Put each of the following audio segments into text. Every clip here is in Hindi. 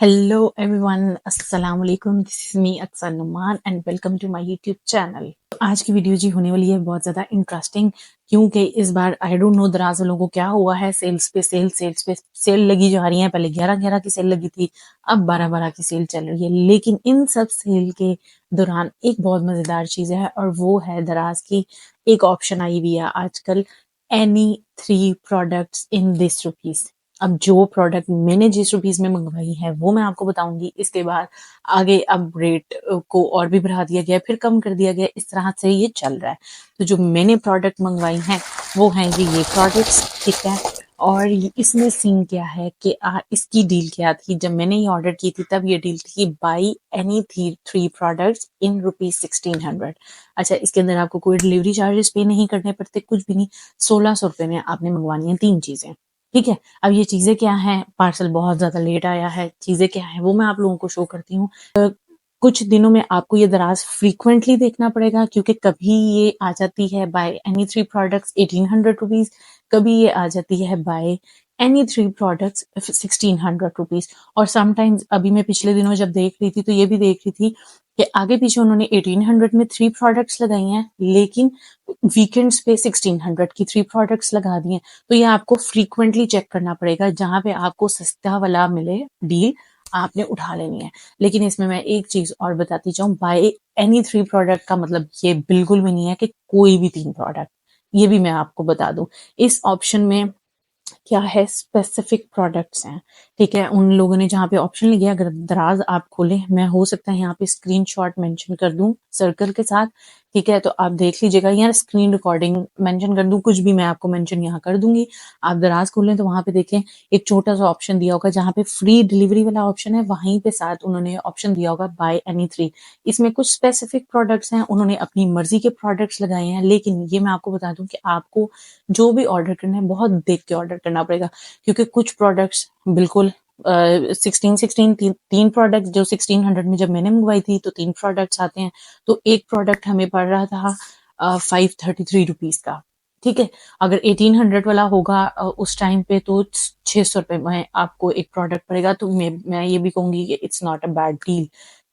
हेलो एवरीवन, अस्सलाम वालेकुम। This is me Aksar Numan and welcome to my YouTube channel. आज की वीडियो जी होने वाली है बहुत ज़्यादा इंटरेस्टिंग, क्योंकि इस बार आई डोंट नो दराज वालों को क्या हुआ है। सेल्स पे सेल लगी जा रही है। पहले 11-11 की सेल लगी थी, अब 12-12 की सेल चल रही है। लेकिन इन सब सेल के दौरान एक बहुत मज़ेदार चीज़ है और वो है दराज की एक ऑप्शन आई हुई है आजकल, any 3 products in this rupees. अब जो प्रोडक्ट मैंने जिस रुपीज में मंगवाई है वो मैं आपको बताऊंगी। इसके बाद आगे अब रेट को और भी बढ़ा दिया गया, फिर कम कर दिया गया, इस तरह से ये चल रहा है। तो जो मैंने प्रोडक्ट मंगवाई हैं वो हैं जी ये प्रोडक्ट्स, ठीक है। और इसमें सीन क्या है कि इसकी डील क्या थी। जब मैंने ये ऑर्डर की थी तब ये डील थी बाई एनी 3 प्रोडक्ट्स इन ₹1600। अच्छा, इसके अंदर आपको कोई डिलीवरी चार्जेस पे नहीं करने पड़ते, कुछ भी नहीं। 1600 रुपए में आपने मंगवानी है 3 चीजें, ठीक है। अब ये चीजें क्या हैं, पार्सल बहुत ज्यादा लेट आया है, चीजें क्या है वो मैं आप लोगों को शो करती हूँ। कुछ दिनों में आपको ये दराज फ्रीक्वेंटली देखना पड़ेगा, क्योंकि कभी ये आ जाती है बाय एनी 3 प्रोडक्ट्स 1800 रुपीज, कभी ये आ जाती है बाय एनी 3 प्रोडक्ट्स 1600 रुपीज। और समटाइम्स अभी मैं पिछले दिनों जब देख रही थी तो ये भी देख रही थी कि आगे पीछे उन्होंने 1800 में 3 प्रोडक्ट्स लगाई हैं, लेकिन वीकेंड्स पे 1600 की 3 प्रोडक्ट्स लगा दी हैं। तो ये आपको फ्रीक्वेंटली चेक करना पड़ेगा, जहां पे आपको सस्ता वाला मिले डील आपने उठा लेनी है। लेकिन इसमें मैं एक चीज और बताती चाहूँ, बाय एनी 3 प्रोडक्ट का मतलब ये बिल्कुल भी नहीं है कि कोई भी 3 प्रोडक्ट। ये भी मैं आपको बता दूं, इस ऑप्शन में क्या है, स्पेसिफिक प्रोडक्ट्स हैं, ठीक है। उन लोगों ने जहाँ पे ऑप्शन लिया, अगर दराज आप खोलें, मैं हो सकता है यहाँ पे स्क्रीनशॉट मेंशन कर दूं सर्कल के साथ, ठीक है। तो आप देख लीजिएगा, यहाँ स्क्रीन रिकॉर्डिंग मेंशन कर दूं, कुछ भी मैं आपको मेंशन यहाँ कर दूंगी। आप दराज खोलें तो वहां पे देखें एक छोटा सा ऑप्शन दिया होगा जहाँ पे फ्री डिलीवरी वाला ऑप्शन है, वहीं पे साथ उन्होंने ऑप्शन दिया होगा बाय एनी 3। इसमें कुछ स्पेसिफिक प्रोडक्ट्स हैं, उन्होंने अपनी मर्जी के प्रोडक्ट्स लगाए हैं। लेकिन ये मैं आपको बता दूं कि आपको जो भी ऑर्डर करना है बहुत देख के ऑर्डर करना पड़ेगा, क्योंकि कुछ प्रोडक्ट्स बिल्कुल 16 तीन प्रोडक्ट जो 1600 में जब मैंने मंगवाई थी तो 3 प्रोडक्ट्स आते हैं। तो एक प्रोडक्ट हमें पड़ रहा था 533 रुपीज का, ठीक है। अगर 1800 वाला होगा उस टाइम पे तो 600 रुपए में आपको एक प्रोडक्ट पड़ेगा। तो मैं ये भी कहूंगी कि it's not a bad deal,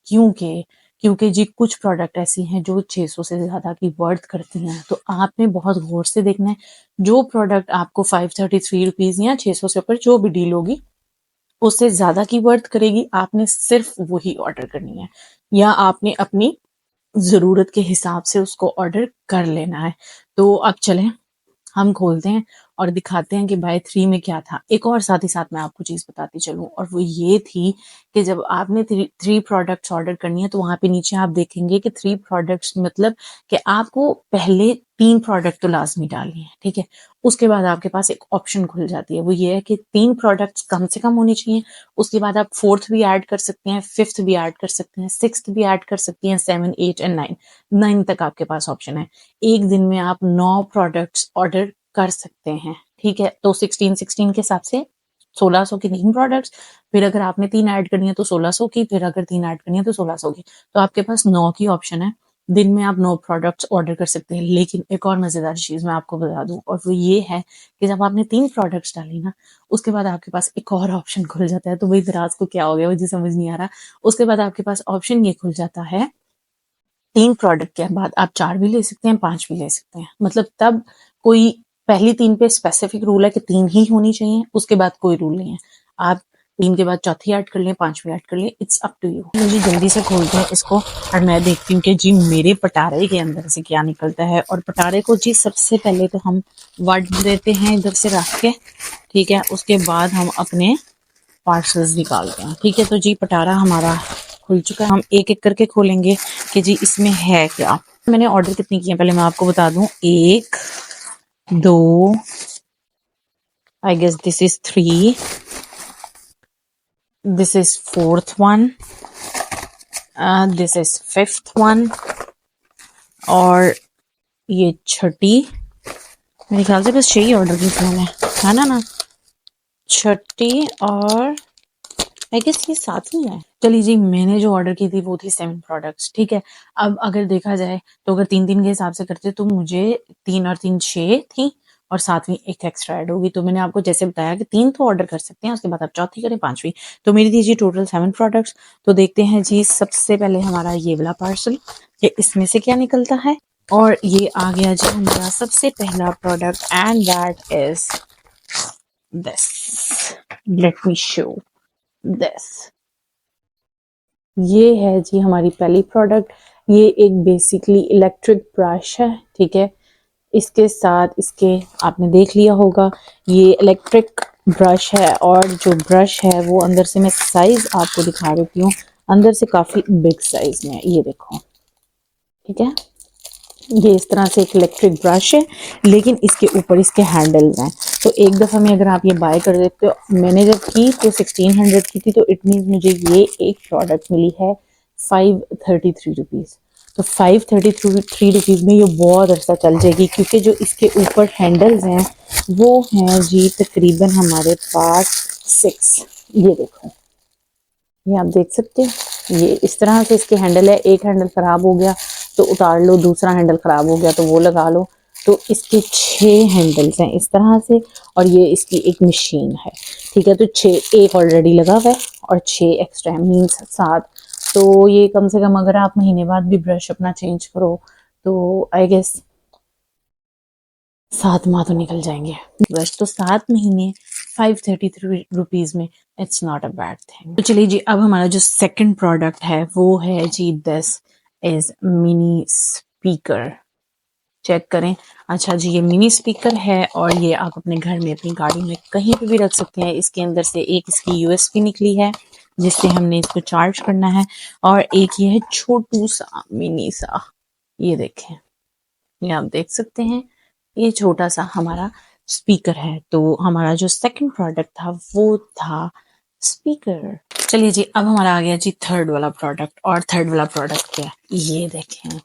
क्योंकि क्योंकि जी कुछ प्रोडक्ट ऐसी हैं जो 600 से ज्यादा की वर्थ करती हैं। तो आपने बहुत गौर से देखना है, जो प्रोडक्ट आपको 533 रुपीज या 600 से ऊपर जो भी डील होगी उससे ज्यादा की वर्थ करेगी, आपने सिर्फ वही ऑर्डर करनी है, या आपने अपनी जरूरत के हिसाब से उसको ऑर्डर कर लेना है। तो अब चलें हम खोलते हैं और दिखाते हैं कि बाय 3 में क्या था। एक और साथ ही साथ मैं आपको चीज बताती चलूं, और वो ये थी कि जब आपने 3 प्रोडक्ट्स ऑर्डर करनी है तो वहां पे नीचे आप देखेंगे कि 3 प्रोडक्ट्स मतलब कि आपको पहले 3 प्रोडक्ट तो लाजमी डालनी है, ठीक है। उसके बाद आपके पास एक ऑप्शन खुल जाती है, वो ये है कि 3 प्रोडक्ट्स कम से कम होनी चाहिए। उसके बाद आप 4th भी ऐड कर सकते हैं, 5th भी ऐड कर सकते हैं, 6th भी ऐड कर सकती हैं, 7, 8 एंड 9 तक आपके पास ऑप्शन है। एक दिन में आप 9 प्रोडक्ट्स ऑर्डर कर सकते हैं, ठीक है। तो 16 के हिसाब से 1600 की 3 प्रोडक्ट्स, फिर अगर आपने 3 ऐड करनी है तो 1600 की, फिर अगर 3 ऐड करनी है तो 1600 की। तो आपके पास 9 की ऑप्शन है, दिन में आप 9 प्रोडक्ट्स ऑर्डर कर सकते हैं। लेकिन एक और मजेदार चीज मैं आपको बता दूं, और वो ये है कि जब आपने 3 प्रोडक्ट्स डाली ना, उसके बाद आपके पास एक और ऑप्शन खुल जाता है। तो वही दराज को क्या हो गया मुझे समझ नहीं आ रहा। उसके बाद आपके पास ऑप्शन ये खुल जाता है, 3 प्रोडक्ट के बाद आप 4 भी ले सकते हैं, 5 भी ले सकते हैं। मतलब तब कोई पहली 3 पे स्पेसिफिक रूल है कि 3 ही होनी चाहिए, उसके बाद कोई रूल नहीं है। आप 3 के बाद चौथी ऐड कर लें, 5वीं ऐड कर लें, इट्स अप टू यू। मुझे जल्दी से खोलते हैं इसको और मैं देखती हूँ कि जी मेरे पटारे के अंदर से क्या निकलता है। और पटारे को जी सबसे पहले तो हम वट देते हैं इधर से रख के, ठीक है। उसके बाद हम अपने पार्सल्स निकालते हैं, ठीक है। तो जी पटारा हमारा खुल चुका है, हम एक एक करके खोलेंगे कि जी इसमें है क्या। मैंने ऑर्डर कितनी की है पहले मैं आपको बता दूं, 1 2, I guess this is 3, this is 4th one, this is 5th one, और ये छठी। मेरे ख्याल से बस 6 ही ऑर्डर की थी मैंने, है ना छठी, और आई गेस ये 7वीं है। चलिए जी, मैंने जो ऑर्डर की थी वो थी 7 प्रोडक्ट्स, ठीक है। अब अगर देखा जाए तो अगर 3-3 के हिसाब से करते तो मुझे 3 और 3 6 थी, और 7वीं एक एक्स्ट्रा ऐड होगी। तो मैंने आपको जैसे बताया कि 3 तो ऑर्डर कर सकते हैं, उसके बाद आप चौथी करें, 5वीं। तो मेरी थी जी टोटल 7 प्रोडक्ट्स। तो देखते हैं जी सबसे पहले हमारा ये वाला पार्सल कि इसमें से क्या निकलता है। और ये आ गया जी हमारा सबसे पहला product and that is this. Let me show this. ये है जी हमारी पहली प्रोडक्ट। ये एक बेसिकली इलेक्ट्रिक ब्रश है, ठीक है। इसके साथ इसके आपने देख लिया होगा ये इलेक्ट्रिक ब्रश है, और जो ब्रश है वो अंदर से मैं साइज आपको दिखा देती हूँ, अंदर से काफी बिग साइज में, ये देखो, ठीक है। ये इस तरह से एक इलेक्ट्रिक ब्रश है, लेकिन इसके ऊपर इसके हैंडल्स हैं। तो एक दफ़ा में अगर आप ये बाय कर देते हो, मैंने जब की तो 1600 की थी, तो इट मीन्स मुझे ये एक प्रोडक्ट मिली है 533 रुपीज़। तो 533 रुपीज़ में ये बहुत अर्सा चल जाएगी, क्योंकि जो इसके ऊपर हैंडल्स हैं वो हैं जी तकरीबन हमारे पास 6। ये देखो, ये आप देख सकते हैं, ये इस तरह से इसके हैंडल है। एक हैंडल खराब हो गया तो उतार लो, दूसरा हैंडल खराब हो गया तो वो लगा लो। तो इसके 6 हैंडल्स हैं इस तरह से, और ये इसकी एक मशीन है, ठीक है। तो 6, एक ऑलरेडी लगा हुआ है और 6 एक्स्ट्रा मीन्स 7। तो ये कम से कम अगर आप महीने बाद भी ब्रश अपना चेंज करो तो आई गेस 7 माह तो निकल जाएंगे। ब्रश तो 7 महीने 533 रुपीज में, it's not a bad thing. तो चलिए जी, अब हमारा जो सेकंड प्रोडक्ट है वो है जी this is mini speaker. Check करें। अच्छा जी, ये मिनी स्पीकर है और ये आप अपने घर में, अपनी गाड़ी में, कहीं पे भी रख सकते हैं। इसके अंदर से एक इसकी यूएसबी निकली है जिससे हमने इसको चार्ज करना है, और एक ये है छोटू सा मिनी सा, ये देखें, ये आप देख सकते हैं, ये छोटा सा हमारा स्पीकर है। तो हमारा जो सेकंड प्रोडक्ट था वो था स्पीकर। चलिए जी, अब हमारा आ गया जी थर्ड वाला प्रोडक्ट। और थर्ड वाला प्रोडक्ट क्या है, ये देखें,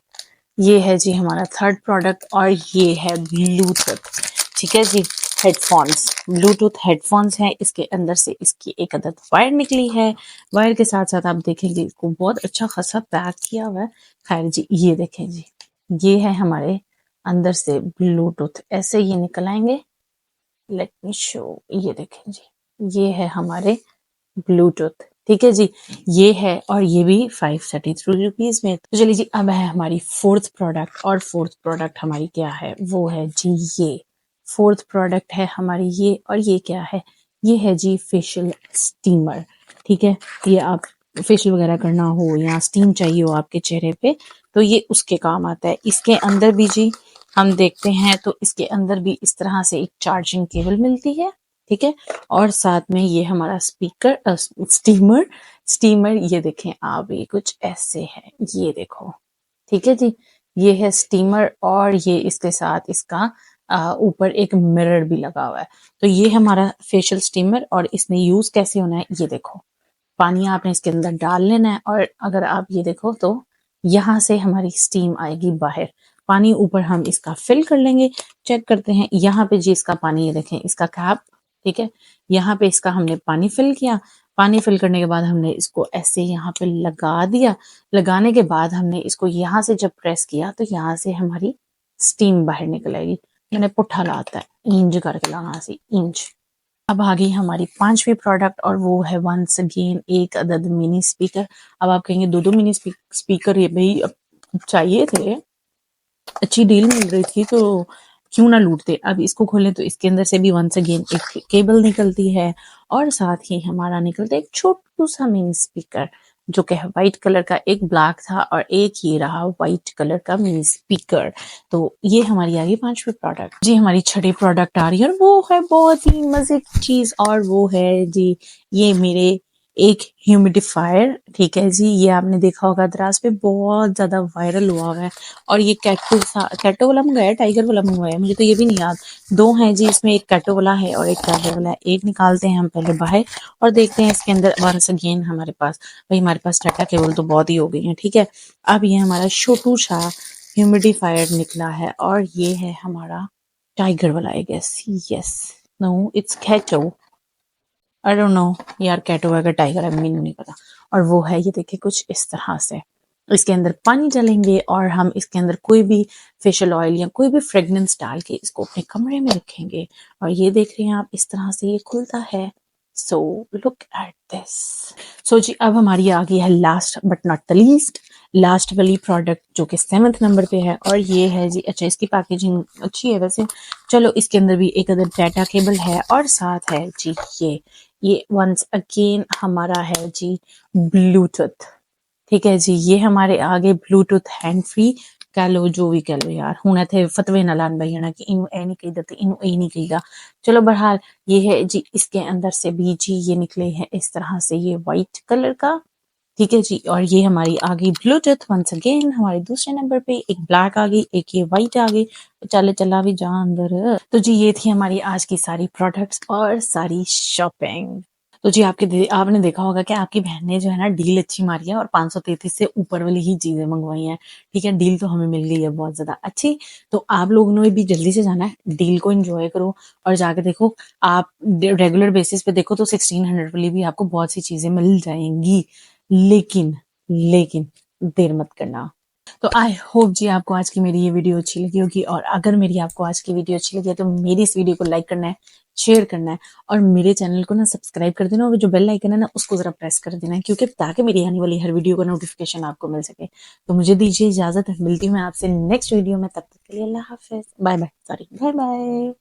ये है जी हमारा थर्ड प्रोडक्ट, और ये है ब्लूटूथ, ठीक है जी, हेडफोन्स। ब्लूटूथ हेडफोन्स है। इसके अंदर से इसकी एक अदद वायर निकली है। वायर के साथ साथ आप देखेंगे इसको बहुत अच्छा खासा पैक किया हुआ है। खैर जी, ये देखें जी, ये है हमारे अंदर से ब्लूटूथ, ऐसे ये निकल आएंगे। लेट मी शो, ये देखें जी, ये है हमारे ब्लूटूथ, ठीक है जी, ये है, और ये भी 533 रुपीज में। तो चलिए जी, अब है हमारी फोर्थ प्रोडक्ट, और फोर्थ प्रोडक्ट हमारी क्या है, वो है जी ये फोर्थ प्रोडक्ट है हमारी ये। और ये क्या है, ये है जी फेशियल स्टीमर, ठीक है। ये आप फेशियल वगैरह करना हो या स्टीम चाहिए हो आपके चेहरे पे, तो ये उसके काम आता है। इसके अंदर भी जी हम देखते हैं तो इसके अंदर भी इस तरह से एक चार्जिंग केबल मिलती है, ठीक है। और साथ में ये हमारा स्पीकर स्टीमर स्टीमर ये देखें आप, ये कुछ ऐसे है, ये देखो, ठीक है जी, ये है स्टीमर। और ये इसके साथ इसका ऊपर एक मिरर भी लगा हुआ है। तो ये हमारा फेशियल स्टीमर, और इसमें यूज कैसे होना है, ये देखो, पानी आपने इसके अंदर डाल लेना है, और अगर आप ये देखो तो यहाँ से हमारी स्टीम आएगी बाहर। पानी ऊपर हम इसका फिल कर लेंगे। चेक करते हैं, यहाँ पे जी इसका पानी, ये देखें इसका कैप, ठीक है। यहाँ पे इसका हमने पानी फिल किया। पानी फिल करने के बाद हमने इसको ऐसे यहाँ पे लगा दिया। लगाने के बाद हमने इसको यहाँ से जब प्रेस किया तो यहाँ से हमारी स्टीम बाहर निकल आएगी। मैंने पुट्ठा लाता है, इंज करके लाना सी, इंज। अब आ गई हमारी पांचवी प्रोडक्ट, और वो है वंस अगेन एक अदद मिनी स्पीकर। अब आप कहेंगे दो दो मिनी स्पीकर ये भाई अब चाहिए थे, अच्छी डील मिल रही थी तो क्यों ना लूटते। अब इसको खोलें तो इसके अंदर से भी वंस अगेन एक केबल निकलती है, और साथ ही हमारा निकलता है एक छोटू सा मिनी स्पीकर, जो कि व्हाइट कलर का, एक ब्लैक था और एक ये रहा व्हाइट कलर का मिनी स्पीकर। तो ये हमारी आ गई पांचवी प्रोडक्ट जी। हमारी छठी प्रोडक्ट आ रही है, और वो है बहुत ही मजे की चीज, और वो है जी ये मेरे एक ह्यूमिडिफायर, ठीक है जी। ये आपने देखा होगा दराज पे बहुत ज्यादा वायरल हुआ है। और ये कैटो वाला मंगाया, टाइगर वाला मंगवाया, मुझे तो ये भी नहीं याद। दो हैं जी इसमें, एक कैटो वाला है और एक टाइगर वाला है। एक निकालते हैं हम पहले बाहर और देखते हैं इसके अंदर। वंस अगेन हमारे पास भाई, हमारे पास टाटा केबल तो बहुत ही हो गई है, ठीक है। अब ये हमारा छोटू सा ह्यूमिडिफायर निकला है, और ये है हमारा टाइगर वाला, I guess, yes, no it's Cato, I don't know यार, कैटो है टाइगर है, मैंने नहीं पता। और वो है, ये देखिए कुछ इस तरह से, इसके अंदर पानी डालेंगे और हम इसके अंदर कोई भी फेशियल ऑयल या कोई भी फ्रेगनेंस डाल के इसको अपने कमरे में रखेंगे। और ये देख रहे हैं आप, इस तरह से ये खुलता है। So look at this. So जी, अब हमारी आ गई है last but not the least, last वाली प्रोडक्ट जो कि 7th नंबर पे है, और ये है जी, अच्छा इसकी पैकेजिंग अच्छी है वैसे। चलो, इसके अंदर भी एक अदर डाटा केबल है और साथ है जी ये वंस अगेन हमारा है जी ब्लूटूथ। ठीक है जी, ये हमारे आगे ब्लूटूथ हैंड फ्री कह लो, जो भी कह लो यार, हूं इत्थे फतवे ना लान भाई ना कि इनू ए नहीं कहीदा ते इनू ए नहीं कहीदा। चलो बहरहाल, ये है जी, इसके अंदर से भी जी ये निकले हैं इस तरह से, ये वाइट कलर का। ठीक है जी, और ये हमारी आ गई ब्लूटूथ वंस अगेन हमारे दूसरे नंबर पे, एक ब्लैक आ गई, एक ये वाइट आ गई। चले चला भी जा अंदर। तो जी, ये थी हमारी आज की सारी प्रोडक्ट्स और सारी शॉपिंग। तो जी, आपने देखा होगा कि आपकी बहन ने जो है ना डील अच्छी मारी है और 533 से ऊपर वाली ही चीजें मंगवाई हैं। ठीक है, डील तो हमें मिल गई है बहुत ज्यादा अच्छी। तो आप लोगों ने भी जल्दी से जाना है, डील को एंजॉय करो और जाके देखो। आप रेगुलर बेसिस पे देखो तो 1600 वाली भी आपको बहुत सी चीजें मिल जाएंगी, लेकिन लेकिन देर मत करना। तो आई होप जी आपको आज की मेरी ये वीडियो अच्छी लगी होगी, और अगर मेरी आपको आज की वीडियो अच्छी लगी है तो मेरी इस वीडियो को लाइक करना है, शेयर करना है, और मेरे चैनल को ना सब्सक्राइब कर देना, और जो बेल आइकन है ना उसको जरा प्रेस कर देना है, क्योंकि ताकि मेरी आने वाली हर वीडियो का नोटिफिकेशन आपको मिल सके। तो मुझे दीजिए इजाजत, मिलती हूँ मैं आपसे नेक्स्ट वीडियो में, तब तक के लिए अल्लाह हाफिज, bye bye, sorry, bye bye.